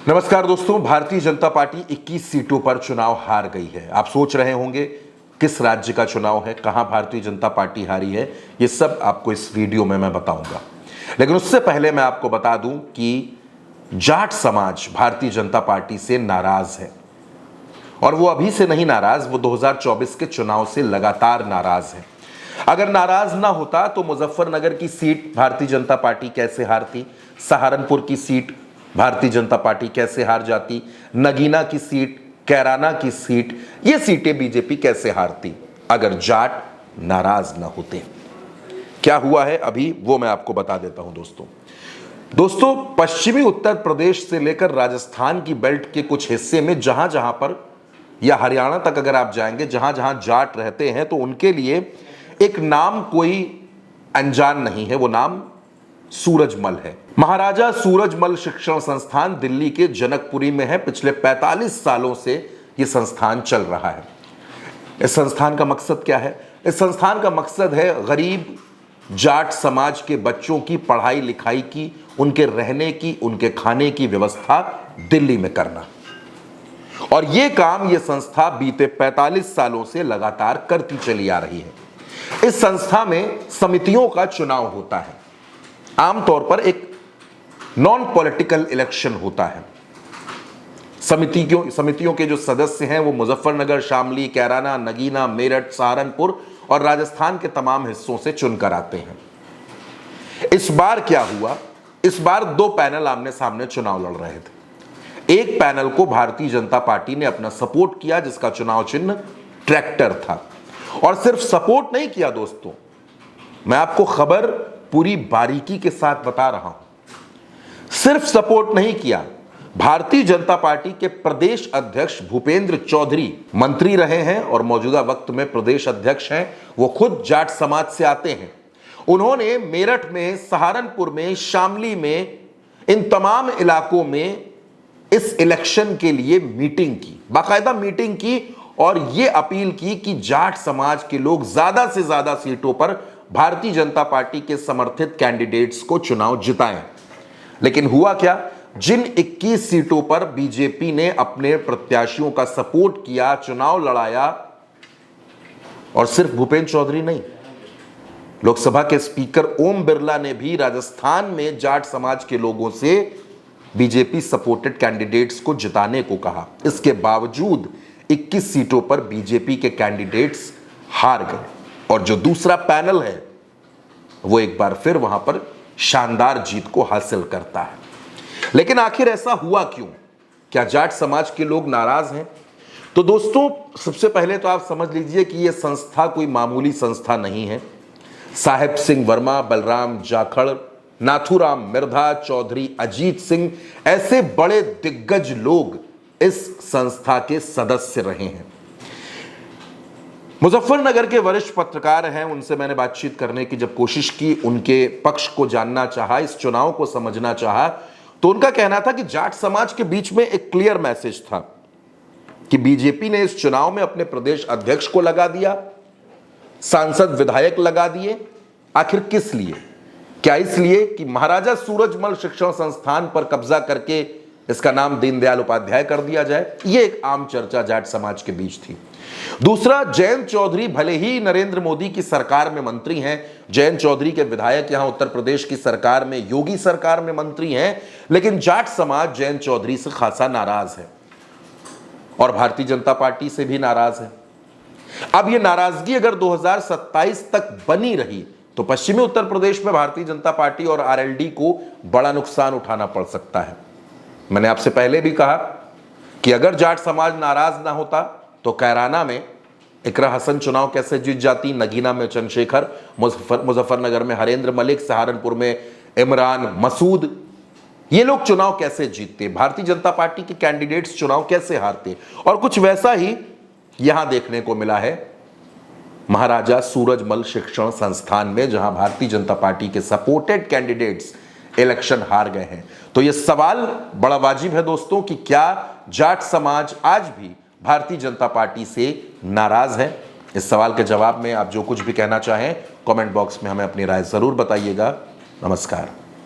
नमस्कार दोस्तों, भारतीय जनता पार्टी 21 सीटों पर चुनाव हार गई है। आप सोच रहे होंगे किस राज्य का चुनाव है, कहां भारतीय जनता पार्टी हारी है, ये सब आपको इस वीडियो में मैं बताऊंगा। लेकिन उससे पहले मैं आपको बता दूं कि जाट समाज भारतीय जनता पार्टी से नाराज है और वो अभी से नहीं नाराज, वो 2024 के चुनाव से लगातार नाराज है। अगर नाराज ना होता तो मुजफ्फरनगर की सीट भारतीय जनता पार्टी कैसे हारती, सहारनपुर की सीट भारतीय जनता पार्टी कैसे हार जाती, नगीना की सीट, कैराना की सीट, ये सीटें बीजेपी कैसे हारती अगर जाट नाराज ना होते। क्या हुआ है अभी वो मैं आपको बता देता हूं दोस्तों पश्चिमी उत्तर प्रदेश से लेकर राजस्थान की बेल्ट के कुछ हिस्से में जहां जहां पर या हरियाणा तक अगर आप जाएंगे, जहां जहां जाट रहते हैं तो उनके लिए एक नाम कोई अनजान नहीं है, वो नाम सूरजमल है। महाराजा सूरजमल शिक्षण संस्थान दिल्ली के जनकपुरी में है। पिछले 45 सालों से यह संस्थान चल रहा है। इस संस्थान का मकसद क्या है? इस संस्थान का मकसद है गरीब जाट समाज के बच्चों की पढ़ाई लिखाई की, उनके रहने की, उनके खाने की व्यवस्था दिल्ली में करना। और यह काम यह संस्था बीते 45 सालों से लगातार करती चली आ रही है। इस संस्था में समितियों का चुनाव होता है। आमतौर पर एक नॉन पॉलिटिकल इलेक्शन होता है। समितियों के जो सदस्य हैं वो मुजफ्फरनगर, शामली, कैराना, नगीना, मेरठ, सहारनपुर और राजस्थान के तमाम हिस्सों से चुनकर आते हैं। इस बार क्या हुआ? इस बार दो पैनल आमने सामने चुनाव लड़ रहे थे। एक पैनल को भारतीय जनता पार्टी ने अपना सपोर्ट किया, जिसका चुनाव चिन्ह ट्रैक्टर था। और सिर्फ सपोर्ट नहीं किया दोस्तों, मैं आपको खबर पूरी बारीकी के साथ बता रहा हूं। सिर्फ सपोर्ट नहीं किया, भारतीय जनता पार्टी के प्रदेश अध्यक्ष भूपेंद्र चौधरी मंत्री रहे हैं और मौजूदा वक्त में प्रदेश अध्यक्ष हैं। वो खुद जाट समाज से आते हैं। उन्होंने मेरठ में, सहारनपुर में, शामली में, इन तमाम इलाकों में इस इलेक्शन के लिए मीटिंग की, बाकायदा मीटिंग की और यह अपील की कि जाट समाज के लोग ज्यादा से ज्यादा सीटों पर भारतीय जनता पार्टी के समर्थित कैंडिडेट्स को चुनाव जिताएं। लेकिन हुआ क्या? जिन 21 सीटों पर बीजेपी ने अपने प्रत्याशियों का सपोर्ट किया, चुनाव लड़ाया, और सिर्फ भूपेंद्र चौधरी नहीं, लोकसभा के स्पीकर ओम बिरला ने भी राजस्थान में जाट समाज के लोगों से बीजेपी सपोर्टेड कैंडिडेट्स को जिताने को कहा। इसके बावजूद 21 सीटों पर बीजेपी के कैंडिडेट्स हार गए और जो दूसरा पैनल है वो एक बार फिर वहां पर शानदार जीत को हासिल करता है। लेकिन आखिर ऐसा हुआ क्यों? क्या जाट समाज के लोग नाराज हैं? तो दोस्तों सबसे पहले तो आप समझ लीजिए कि यह संस्था कोई मामूली संस्था नहीं है। साहेब सिंह वर्मा, बलराम जाखड़, नाथूराम मिर्धा, चौधरी अजीत सिंह, ऐसे बड़े दिग्गज लोग इस संस्था के सदस्य रहे हैं। मुजफ्फरनगर के वरिष्ठ पत्रकार हैं, उनसे मैंने बातचीत करने की जब कोशिश की, उनके पक्ष को जानना चाहा, इस चुनाव को समझना चाहा, तो उनका कहना था कि जाट समाज के बीच में एक क्लियर मैसेज था कि बीजेपी ने इस चुनाव में अपने प्रदेश अध्यक्ष को लगा दिया, सांसद विधायक लगा दिए। आखिर किस लिए? क्या इसलिए कि महाराजा सूरजमल शिक्षण संस्थान पर कब्जा करके इसका नाम दीनदयाल उपाध्याय कर दिया जाए? यह एक आम चर्चा जाट समाज के बीच थी। दूसरा, जयंत चौधरी भले ही नरेंद्र मोदी की सरकार में मंत्री हैं, जयंत चौधरी के विधायक यहां उत्तर प्रदेश की सरकार में, योगी सरकार में मंत्री हैं, लेकिन जाट समाज जयंत चौधरी से खासा नाराज है और भारतीय जनता पार्टी से भी नाराज है। अब यह नाराजगी अगर 2027 तक बनी रही तो पश्चिमी उत्तर प्रदेश में भारतीय जनता पार्टी और आरएलडी को बड़ा नुकसान उठाना पड़ सकता है। मैंने आपसे पहले भी कहा कि अगर जाट समाज नाराज ना होता तो कैराना में इकरा हसन चुनाव कैसे जीत जाती, नगीना में चंद्रशेखर, मुजफ्फरनगर में हरेंद्र मलिक, सहारनपुर में इमरान मसूद, ये लोग चुनाव कैसे जीतते, भारतीय जनता पार्टी के कैंडिडेट्स चुनाव कैसे हारते। और कुछ वैसा ही यहां देखने को मिला है महाराजा सूरजमल शिक्षण संस्थान में, जहां भारतीय जनता पार्टी के सपोर्टेड कैंडिडेट्स इलेक्शन हार गए हैं। तो यह सवाल बड़ा वाजिब है दोस्तों कि क्या जाट समाज आज भी भारतीय जनता पार्टी से नाराज है? इस सवाल के जवाब में आप जो कुछ भी कहना चाहें कमेंट बॉक्स में हमें अपनी राय जरूर बताइएगा। नमस्कार।